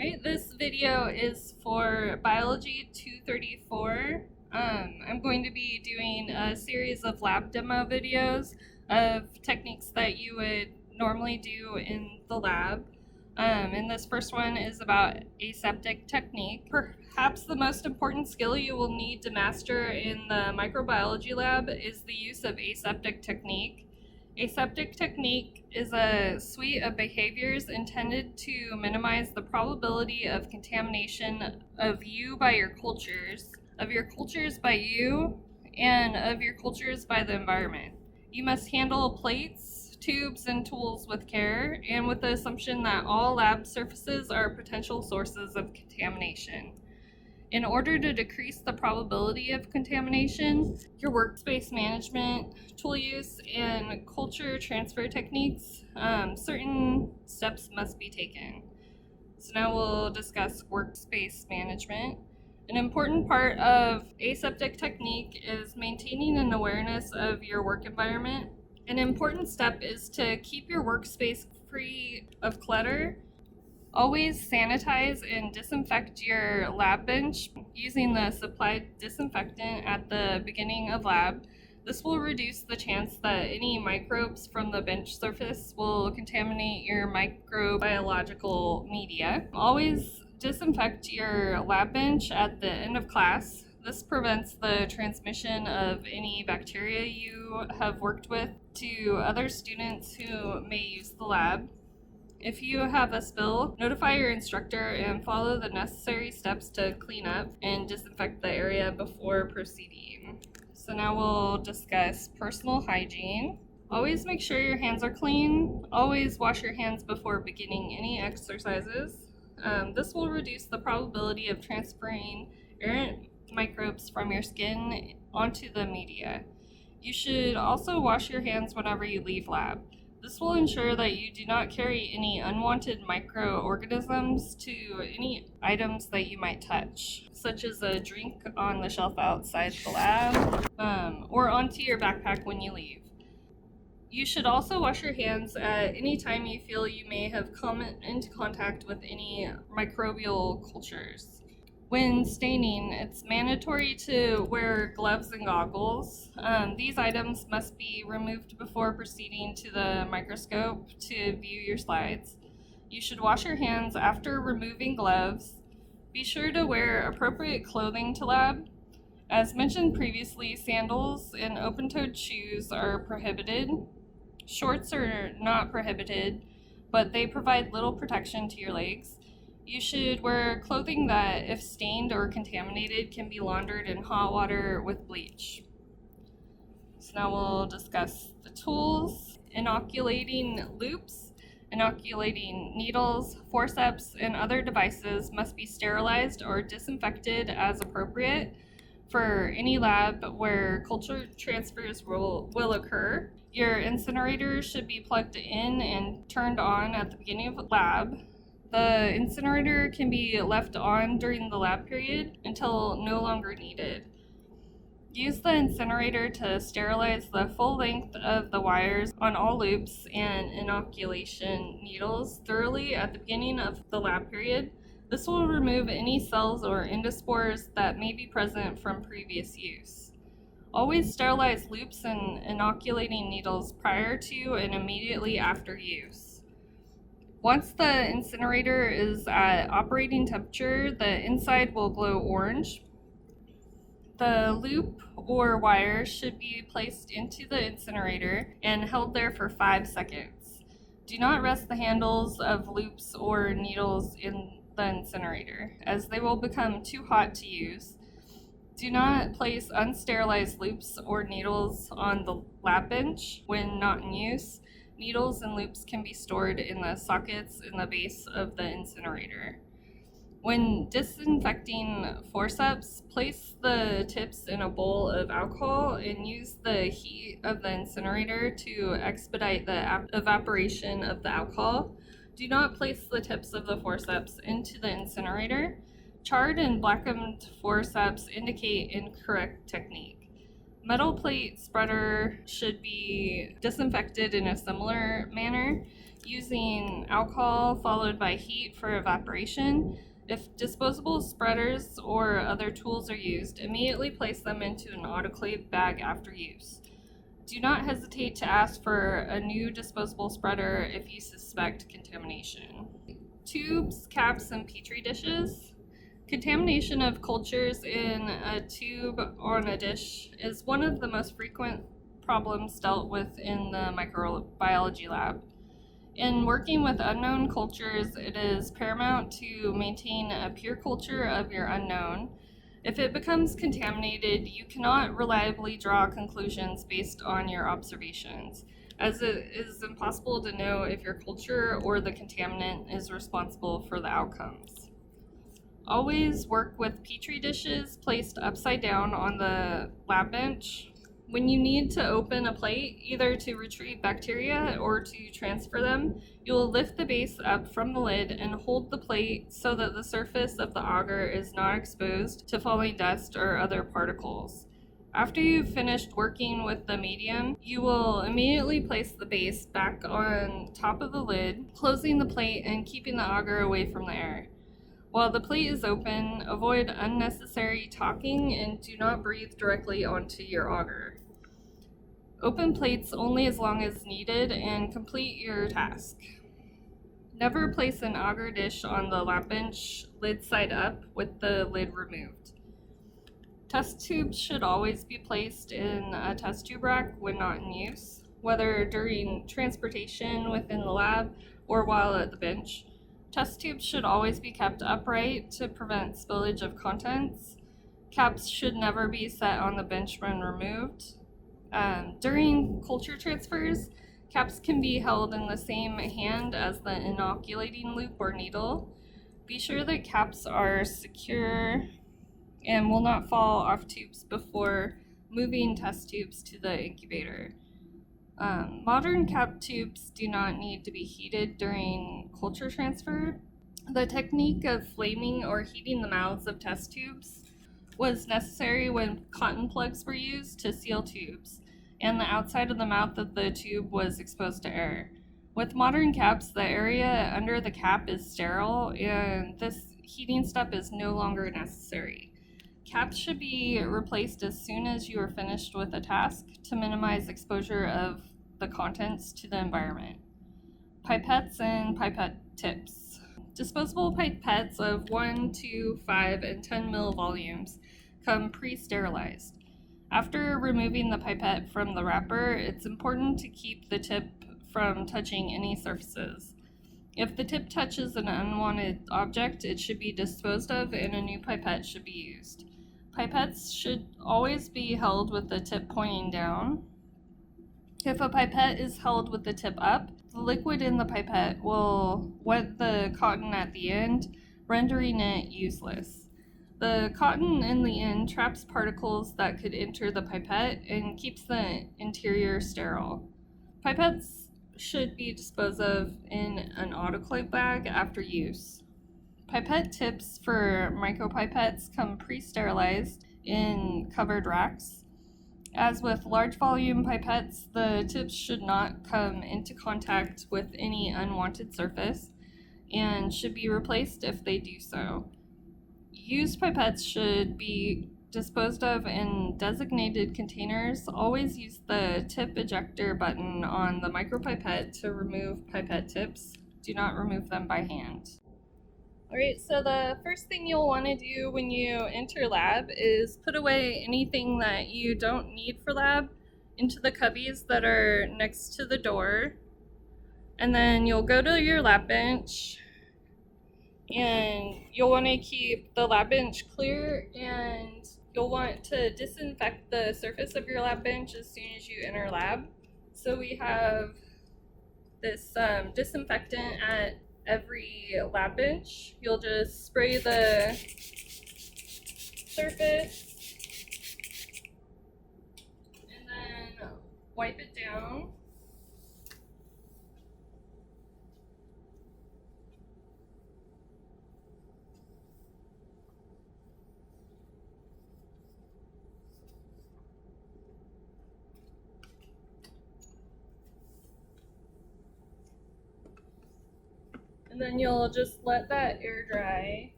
Alright, this video is for Biology 234. I'm going to be doing a series of lab demo videos of techniques that you would normally do in the lab. And this first one is about aseptic technique. Perhaps the most important skill you will need to master in the microbiology lab is the use of aseptic technique. Aseptic technique is a suite of behaviors intended to minimize the probability of contamination of you by your cultures, of your cultures by you, and of your cultures by the environment. You must handle plates, tubes, and tools with care, and with the assumption that all lab surfaces are potential sources of contamination. In order to decrease the probability of contamination, your workspace management, tool use, and culture transfer techniques, certain steps must be taken. So now we'll discuss workspace management. An important part of aseptic technique is maintaining an awareness of your work environment. An important step is to keep your workspace free of clutter. Always sanitize and disinfect your lab bench using the supplied disinfectant at the beginning of lab. This will reduce the chance that any microbes from the bench surface will contaminate your microbiological media. Always disinfect your lab bench at the end of class. This prevents the transmission of any bacteria you have worked with to other students who may use the lab. If you have a spill, notify your instructor and follow the necessary steps to clean up and disinfect the area before proceeding. So now we'll discuss personal hygiene. Always make sure your hands are clean. Always wash your hands before beginning any exercises. This will reduce the probability of transferring errant microbes from your skin onto the media. You should also wash your hands whenever you leave lab. This will ensure that you do not carry any unwanted microorganisms to any items that you might touch, such as a drink on the shelf outside the lab, or onto your backpack when you leave. You should also wash your hands at any time you feel you may have come into contact with any microbial cultures. When staining, it's mandatory to wear gloves and goggles. These items must be removed before proceeding to the microscope to view your slides. You should wash your hands after removing gloves. Be sure to wear appropriate clothing to lab. As mentioned previously, sandals and open-toed shoes are prohibited. Shorts are not prohibited, but they provide little protection to your legs. You should wear clothing that, if stained or contaminated, can be laundered in hot water with bleach. So now we'll discuss the tools. Inoculating loops, inoculating needles, forceps, and other devices must be sterilized or disinfected as appropriate for any lab where culture transfers will occur. Your incinerator should be plugged in and turned on at the beginning of the lab. The incinerator can be left on during the lab period until no longer needed. Use the incinerator to sterilize the full length of the wires on all loops and inoculation needles thoroughly at the beginning of the lab period. This will remove any cells or endospores that may be present from previous use. Always sterilize loops and inoculating needles prior to and immediately after use. Once the incinerator is at operating temperature, the inside will glow orange. The loop or wire should be placed into the incinerator and held there for 5 seconds. Do not rest the handles of loops or needles in the incinerator, as they will become too hot to use. Do not place unsterilized loops or needles on the lab bench when not in use. Needles and loops can be stored in the sockets in the base of the incinerator. When disinfecting forceps, place the tips in a bowl of alcohol and use the heat of the incinerator to expedite the evaporation of the alcohol. Do not place the tips of the forceps into the incinerator. Charred and blackened forceps indicate incorrect technique. Metal plate spreader should be disinfected in a similar manner. using alcohol followed by heat for evaporation. If disposable spreaders or other tools are used, immediately place them into an autoclave bag after use. Do not hesitate to ask for a new disposable spreader if you suspect contamination. Tubes, caps, and petri dishes. Contamination of cultures in a tube or in a dish is one of the most frequent problems dealt with in the microbiology lab. In working with unknown cultures, it is paramount to maintain a pure culture of your unknown. If it becomes contaminated, you cannot reliably draw conclusions based on your observations, as it is impossible to know if your culture or the contaminant is responsible for the outcomes. Always work with petri dishes placed upside down on the lab bench. When you need to open a plate, either to retrieve bacteria or to transfer them, you will lift the base up from the lid and hold the plate so that the surface of the agar is not exposed to falling dust or other particles. After you've finished working with the medium, you will immediately place the base back on top of the lid, closing the plate and keeping the agar away from the air. While the plate is open, avoid unnecessary talking and do not breathe directly onto your agar. Open plates only as long as needed and complete your task. Never place an agar dish on the lab bench lid side up with the lid removed. Test tubes should always be placed in a test tube rack when not in use, whether during transportation within the lab or while at the bench. Test tubes should always be kept upright to prevent spillage of contents. Caps should never be set on the bench when removed. During culture transfers, caps can be held in the same hand as the inoculating loop or needle. Be sure that caps are secure and will not fall off tubes before moving test tubes to the incubator. Modern cap tubes do not need to be heated during culture transfer. The technique of flaming or heating the mouths of test tubes was necessary when cotton plugs were used to seal tubes, and the outside of the mouth of the tube was exposed to air. With modern caps, the area under the cap is sterile, and this heating step is no longer necessary. Caps should be replaced as soon as you are finished with a task to minimize exposure of the contents to the environment. Pipettes and pipette tips. Disposable pipettes of 1, 2, 5, and 10 ml volumes come pre-sterilized. After removing the pipette from the wrapper, it's important to keep the tip from touching any surfaces. If the tip touches an unwanted object, it should be disposed of and a new pipette should be used. Pipettes should always be held with the tip pointing down. If a pipette is held with the tip up, the liquid in the pipette will wet the cotton at the end, rendering it useless. The cotton in the end traps particles that could enter the pipette and keeps the interior sterile. Pipettes should be disposed of in an autoclave bag after use. Pipette tips for micropipettes come pre-sterilized in covered racks. As with large volume pipettes, the tips should not come into contact with any unwanted surface and should be replaced if they do so. Used pipettes should be disposed of in designated containers. Always use the tip ejector button on the micropipette to remove pipette tips. Do not remove them by hand. Alright, so the first thing you'll want to do when you enter lab is put away anything that you don't need for lab into the cubbies that are next to the door. And then you'll go to your lab bench and you'll want to keep the lab bench clear, and you'll want to disinfect the surface of your lab bench as soon as you enter lab. So we have this disinfectant at every lab bench. You'll just spray the surface and then wipe it down. And then you'll just let that air dry,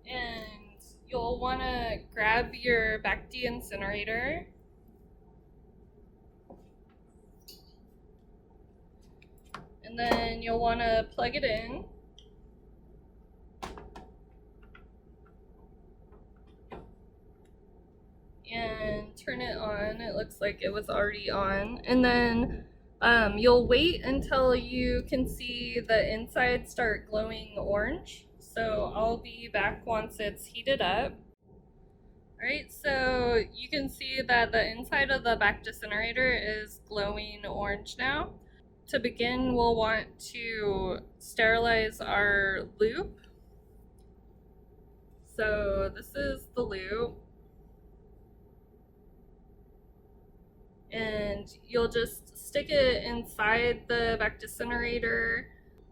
and you'll want to grab your back de-incinerator, and then you'll want to plug it in. And turn it on. It looks like it was already on. And then you'll wait until you can see the inside start glowing orange. So I'll be back once it's heated up. Alright, so you can see that the inside of the back incinerator is glowing orange now. To begin, we'll want to sterilize our loop. So this is the loop. And you'll just stick it inside the back incinerator.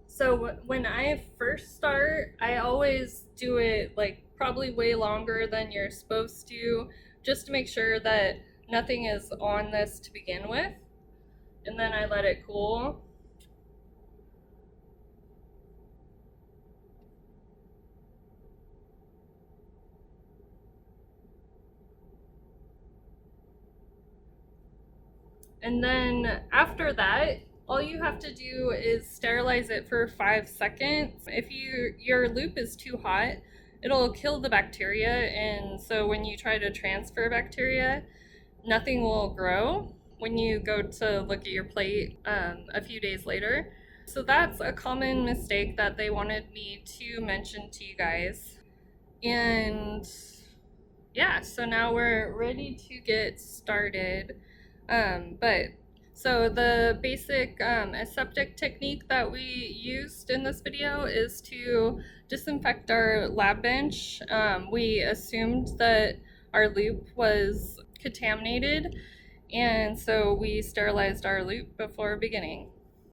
So when I first start, I always do it like probably way longer than you're supposed to, just to make sure that nothing is on this to begin with. And then I let it cool. And then after that, all you have to do is sterilize it for 5 seconds. If your loop is too hot, it'll kill the bacteria, and so when you try to transfer bacteria, nothing will grow when you go to look at your plate a few days later. So that's a common mistake that they wanted me to mention to you guys. And yeah, so now we're ready to get started. So the basic aseptic technique that we used in this video is to disinfect our lab bench. We assumed that our loop was contaminated, and so we sterilized our loop before beginning.